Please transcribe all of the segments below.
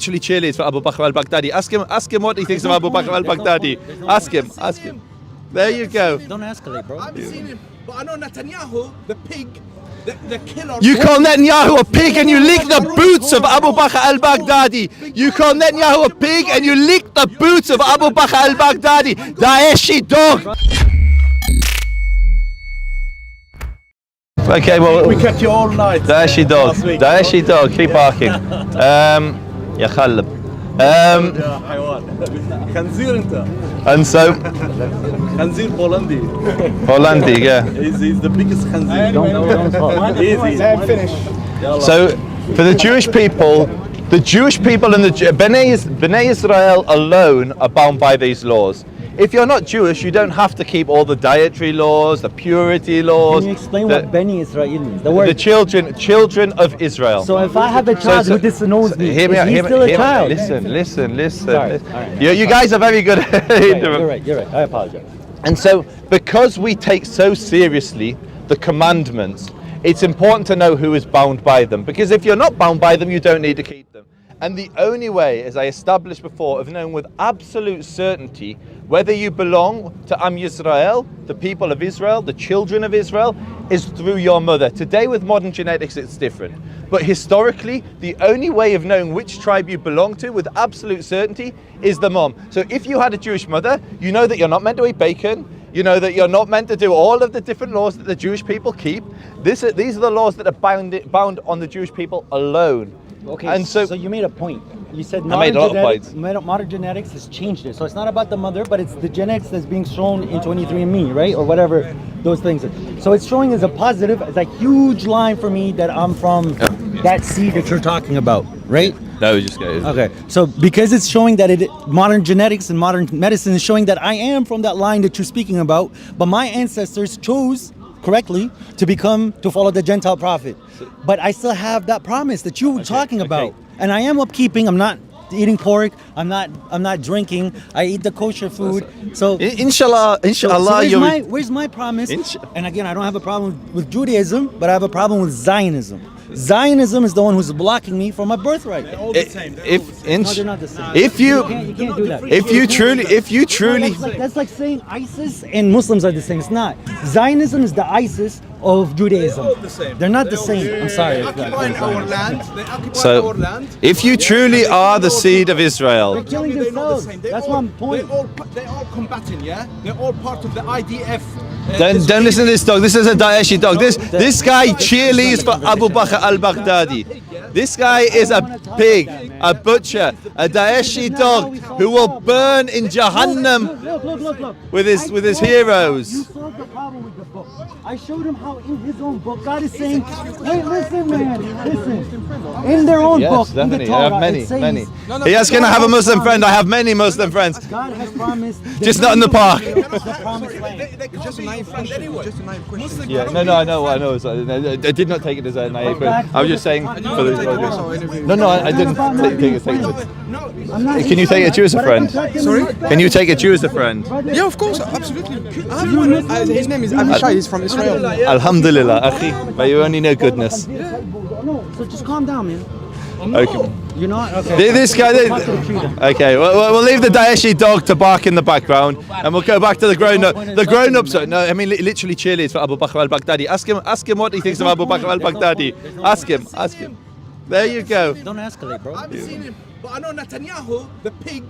literally cheerleads for Abu Bakr al-Baghdadi. Ask him what he thinks of Abu Bakr al-Baghdadi. Ask him. There you go. Don't escalate, bro. I haven't seen him, but I know Netanyahu, the pig, the killer. You call Netanyahu a pig and you lick the boots of Abu Bakr al-Baghdadi. You call Netanyahu a pig and you lick the boots of Abu Bakr al-Baghdadi. Daeshi dog. Okay, well, We kept you all night. Daeshi dog. Daeshi dog. Keep barking. Ya khallab. يا حيوان خنزير انت And so, خنزير بولندي Hollandi, yeah. he's the biggest خنزير Easy. finish So, for the Jewish people and the Bnei Israel alone are bound by these laws. If you're not Jewish, you don't have to keep all the dietary laws, the purity laws. Can you explain what Beni Israel means? The word. The children of Israel. So if I have a child who disows me, hear me is out, he hear me- still a hear me- child? Listen. Sorry, all right. You guys are very good. You're right. I apologize. And so, because we take so seriously the commandments, it's important to know who is bound by them. Because if you're not bound by them, you don't need to keep them. And the only way, as I established before, of knowing with absolute certainty whether you belong to Am Yisrael, the people of Israel, the children of Israel, is through your mother. Today with modern genetics it's different. But historically, the only way of knowing which tribe you belong to with absolute certainty is the mom. So if you had a Jewish mother, you know that you're not meant to eat bacon, you know that you're not meant to do all of the different laws that the Jewish people keep. These are the laws that are bound on the Jewish people alone. Okay, And so you made a point. You said made a lot of points. modern genetics has changed it. So it's not about the mother, but it's the genetics that's being shown in 23andMe, right? Or whatever those things are. So it's showing as a positive, as a huge line for me that I'm from that seed that you're talking about, right? No, just go. Okay, so because it's showing that modern genetics and modern medicine is showing that I am from that line that you're speaking about, but my ancestors chose correctly to follow the Gentile prophet. But I still have that promise that you were talking about. And I am upkeeping. I'm not eating pork. I'm not drinking. I eat the kosher food. So Inshallah, where's my promise? And again, I don't have a problem with Judaism, but I have a problem with Zionism. Zionism is the one who's blocking me from my birthright. They're all the same. No, they're not the same. If you can't do that. if you truly That's like saying ISIS and Muslims are the same. It's not. Zionism is the ISIS of Judaism. They're all the same. They're not the same. I'm sorry. They occupy our land. They occupy So, our land. if you truly are the seed of Israel, They're killing They're not the themselves. same. That's one point. They're all combating, yeah? They're all part of the IDF. don't listen to this dog. This is a Daeshi dog. This guy cheerleads for Abu Bakr al-Baghdadi. This guy is a pig, a butcher, a Daeshi dog who will burn in Jahannam Look. with his heroes. You solved the problem with the book. I showed him how in his own book God is saying, hey, listen, man, listen. In their own book, in the Torah, it says, many. Yes, can I have a Muslim friend? I have many Muslim friends. God has promised. Just not in the park. The promised land. They can't just a naive question anyway. Just a naive question. Yeah, no, I know. I did not take it as a naive. I was just saying for the. No, I didn't take it. I'm not Can you take a Jew as a friend? Sorry? Can you take a Jew as a friend? Yeah, of course, absolutely. His name is Abishai. He's from Israel. Alhamdulillah, akhi. But you only know goodness. No, so just calm down, man. Okay. You're not? Okay. This guy. Okay, we'll leave the Daeshi dog to bark in the background, and we'll go back to the grown-up. The grown-ups. No, I mean literally cheerleaders for Abu Bakr al-Baghdadi. Ask him what he thinks of Abu Bakr al-Baghdadi. Ask him. There you go. Don't escalate, bro. I haven't seen him, but I know Netanyahu, the pig,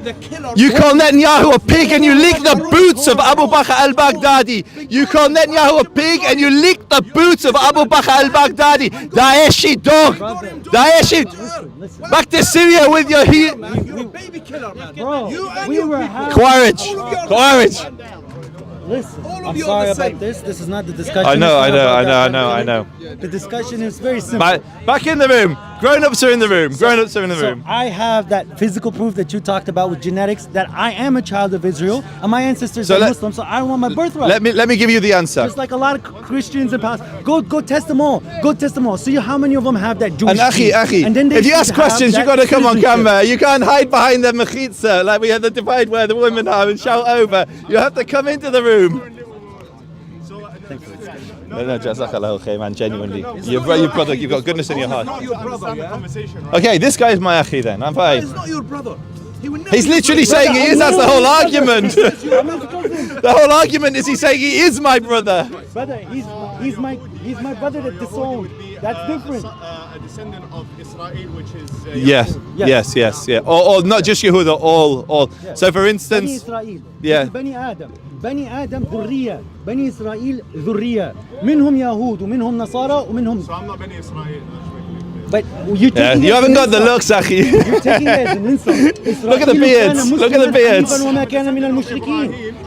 the killer. You call Netanyahu a pig and you lick the boots of Abu Bakr al-Baghdadi. You call Netanyahu a pig and you lick the boots of Abu Bakr al-Baghdadi. Daeshi dog. Daeshi. Back to Syria with your heat. You're a baby killer, man. Bro, You and we your were people. having... Courage. Listen, All of I'm you sorry are the about same. this is not the discussion. I know. I know. The discussion is very simple. Back in the room. Grown-ups are in the room. Grown-ups are in the So room. I have that physical proof that you talked about with genetics that I am a child of Israel and my ancestors are Muslim, so I want my birthright. Let me give you the answer. Just like a lot of Christians and pastors. Go test them all. Go test them all. See how many of them have that Jewish And seed. Akhi, And then they if you should ask have questions, you that got to come on citizenship. camera. You can't hide behind the mechitza like we had the divide where the women are and shout over. You have to come into the room. Thank you. No, Jazakallahu khair, man, genuinely. You've got goodness in your heart. Not your brother, yeah? Okay, this guy is my akhi then. I'm fine. It's not your brother. He would never He's be your literally brother. saying he is. That's the whole argument. The whole argument is he's saying he is my brother. Brother, he's my brother that disowned. That's different. A descendant of Israel, which is Yes. Or not just Yehuda, all. So for Bani instance, Israel. Yeah. This is Bani Adam. Bani Adam ذرية. Bani Israel ذرية. منهم يهود ومنهم نصارى ومنهم. So I'm not Bani Israel. But you're taking you it haven't as got an the insult. looks, akhi. You're taking it as an insult. Look at the beards. Look at the beards.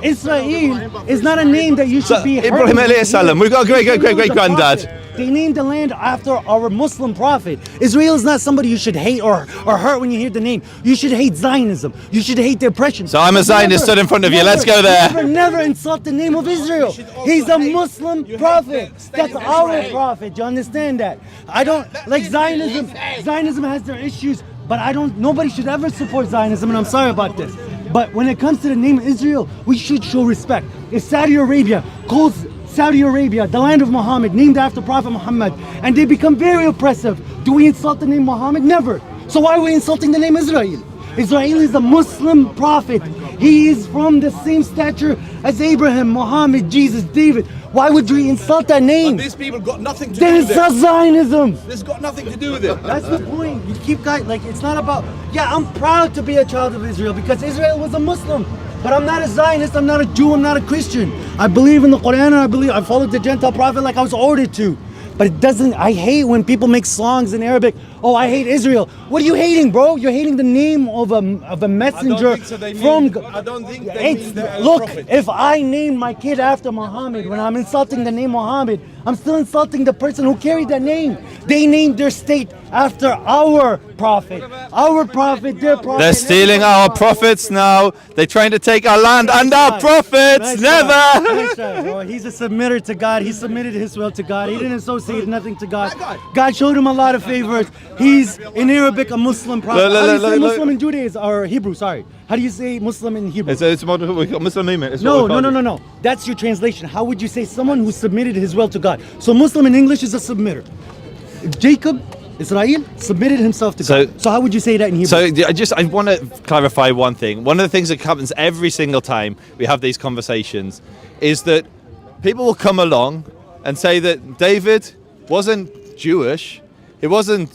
Israel is not a name that you should So, be. Ibrahim alayhi salam, we've got a great granddad. They named the land after our Muslim prophet. Israel is not somebody you should hate or hurt when you hear the name. You should hate Zionism. You should hate the oppression. So I'm a Zionist, stood in front of you. Let's go there. Never insult the name of Israel. He's a Muslim prophet. That's our prophet. You understand that? I don't like Zionism. Zionism has their issues, but nobody should ever support Zionism, and I'm sorry about this. But when it comes to the name of Israel, we should show respect. If Saudi Arabia calls Saudi Arabia, the land of Muhammad, named after Prophet Muhammad, and they become very oppressive, do we insult the name Muhammad? Never. So why are we insulting the name Israel? Israel is a Muslim prophet. He is from the same stature as Abraham, Muhammad, Jesus, David. Why would we insult that name? These people got nothing to Then do with insult it. Zionism. This got nothing to do with it. That's the point. You keep like it's not about. Yeah, I'm proud to be a child of Israel because Israel was a Muslim. But I'm not a Zionist. I'm not a Jew. I'm not a Christian. I believe in the Quran and I followed the Gentile prophet like I was ordered to. But it doesn't. I hate when people make songs in Arabic. Oh, I hate Israel. What are you hating, bro? You're hating the name of a messenger from. I don't think they mean they're a Look, prophet. if I name my kid after Muhammad, when I'm insulting the name Muhammad, I'm still insulting the person who carried that name. They named their state after our prophet. Our prophet, their prophet. They're stealing our prophets now. They're trying to take our land and our prophets. Never. Nice try, bro. He's a submitter to God. He submitted his will to God. He didn't associate nothing to God. God showed him a lot of favors. He's in Arabic a Muslim prophet. How do you say Muslim in Judaism or Hebrew? Sorry. How do you say Muslim in Hebrew? It's modern. We got Muslim movement. It's No. what we call it. That's your translation. How would you say someone who submitted his will to God? So Muslim in English is a submitter. Jacob, Israel, submitted himself to God. So how would you say that in Hebrew? So I want to clarify one thing. One of the things that happens every single time we have these conversations is that people will come along and say that David wasn't Jewish. He wasn't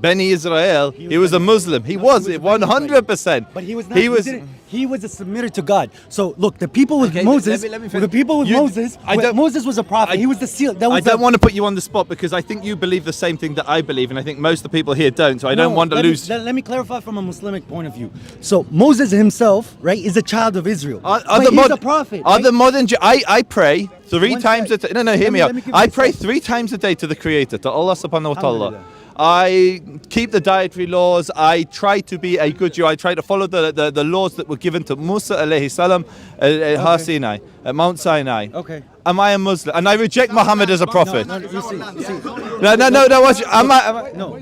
Beni Israel. He was a Muslim. He was 100%. But he was not. He was a submitter to God. So look, the people with Okay, Moses, let me the people with Moses was a prophet. He was the seal. I don't want to put you on the spot because I think you believe the same thing that I believe, and I think most of the people here don't. So I don't want to lose. Let me clarify from a Muslimic point of view. So Moses himself, right, is a child of Israel. He's a prophet. I pray three One times a sec. day. No, hear me out. let me give I you pray some. 3 times a day to the Creator, to Allah subhanahu wa ta'ala. Alhamdulillah. I keep the dietary laws. I try to be a good Jew. I try to follow the laws that were given to Musa alayhi salam at Har Sinai, at Mount Sinai. Okay. Am I a Muslim? And I reject Muhammad as a prophet. No, you see. No. Am I? No.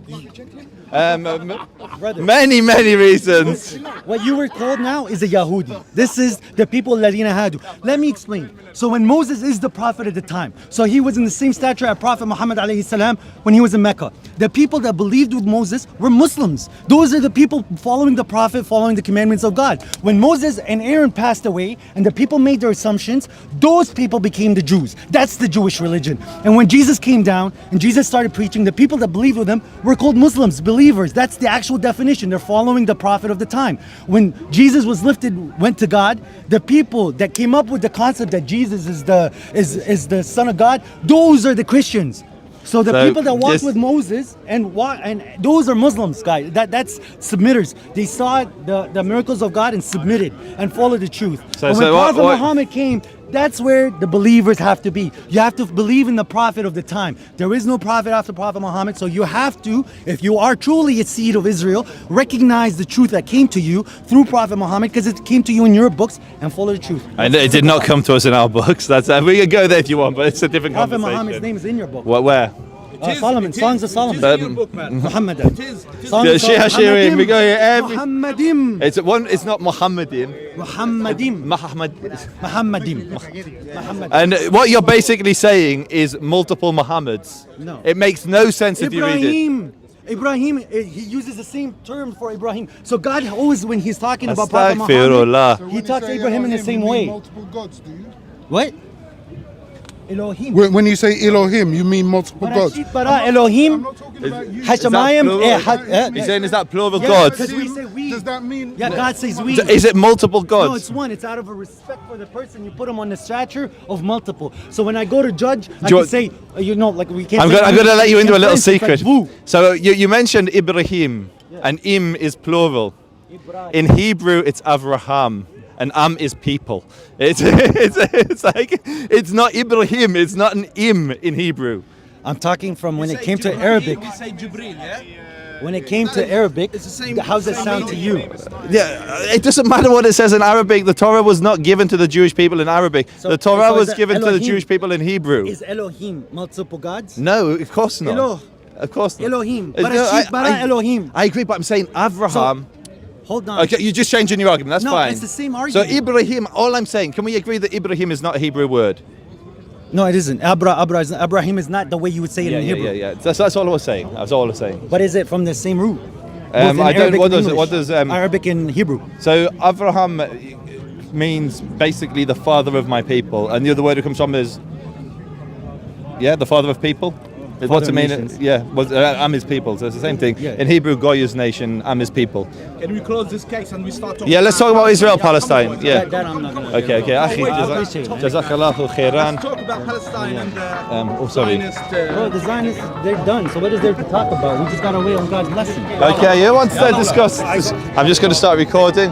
Brother. Many reasons. What you were called now is a Yahudi. This is the people Ladina Hadu. Let me explain. So when Moses is the prophet at the time, so he was in the same stature as Prophet Muhammad alayhi salam when he was in Mecca. The people that believed with Moses were Muslims. Those are the people following the prophet, following the commandments of God. When Moses and Aaron passed away and the people made their assumptions, those people became the Jews. That's the Jewish religion. And when Jesus came down and Jesus started preaching, the people that believed with him were called Muslims, believers. That's the actual definition. They're following the prophet of the time. When Jesus was went to God, the people that came up with the concept that Jesus is the Son of God, those are the Christians. So the people that walked with Moses and those are Muslims, guys. That's submitters. They saw the miracles of God and submitted and followed the truth. When Prophet Muhammad came, that's where the believers have to be. You have to believe in the prophet of the time. There is no prophet after Prophet Muhammad, so you have to, if you are truly a seed of Israel, recognize the truth that came to you through Prophet Muhammad because it came to you in your books and follow the truth. And it did not come to us in our books. We can go there if you want, but it's a different Prophet conversation. Muhammad's name is in your book. Where? Solomon, Songs of Solomon. Muhammad. Yeah, Shia Shirin, we go here every. Muhammadim. It's not Muhammadin. Muhammadim. Muhammad. Muhammadim. And what you're basically saying is multiple Muhammads. No. It makes no sense if you read it. Ibrahim, he uses the same term for Ibrahim. So God always, when he's talking about Prophet Muhammad, Astaghfirullah. he talks to Ibrahim in the same way. Multiple gods, do you? What? Elohim. When you say Elohim, you mean multiple gods. Barashit bara Elohim. I'm not talking about you. Hashemayim. He's saying, is that plural Yeah, gods? because we say we. Does that mean? Yeah, God says we. Is it multiple gods? No, it's one. It's out of a respect for the person. You put him on the stature of multiple. So when I go to judge, I can say, like we can't. I'm say going to let you into a little French, it's secret. like woo. So you mentioned Ibrahim, and Im is plural. In Hebrew, it's Avraham, and Am is people. It's like, it's not Ibrahim, it's not an Im in Hebrew. I'm talking from when it came to Arabic. We say Jibril, yeah? When it came to Arabic, It's the same. how does it sound to you? Yeah, it doesn't matter what it says in Arabic. The Torah was not given to the Jewish people in Arabic. So- The Torah so is was it given to the Elohim? Jewish people in Hebrew. Is Elohim multiple gods? No, of course not. Eloh. Of course not. Elohim. No, Barashit bara Elohim. I agree, but I'm saying Avraham. Hold on. Okay, you're just changing your argument. That's No, fine. it's the same So argument. Ibrahim, all I'm saying, can we agree that Ibrahim is not a Hebrew word? No, it isn't. Abraham is not the way you would say it in Hebrew. Yeah. That's all I was saying. That's all I was saying. But is it from the same root? I Both in don't. Arabic What and does English. what does Arabic and Hebrew? So Avraham means basically the father of my people, and the other word it comes from is the father of people. What's it of mean? nations. Yeah, Am his people. So it's the same thing. Yeah. In Hebrew, Goy's nation, Am his people. Can we close this case and we start talking? Yeah, let's talk about Israel, Palestine. Yeah. That I'm not gonna. Okay. Akhi, I appreciate it, man. Jazakallahu khairan. Let's talk about Palestine and Sorry. Zionist. Bro, the Zionists, they're done. So what is there to talk about? We just gotta wait on God's blessing. Okay, who wants to discuss? I'm just going to start recording.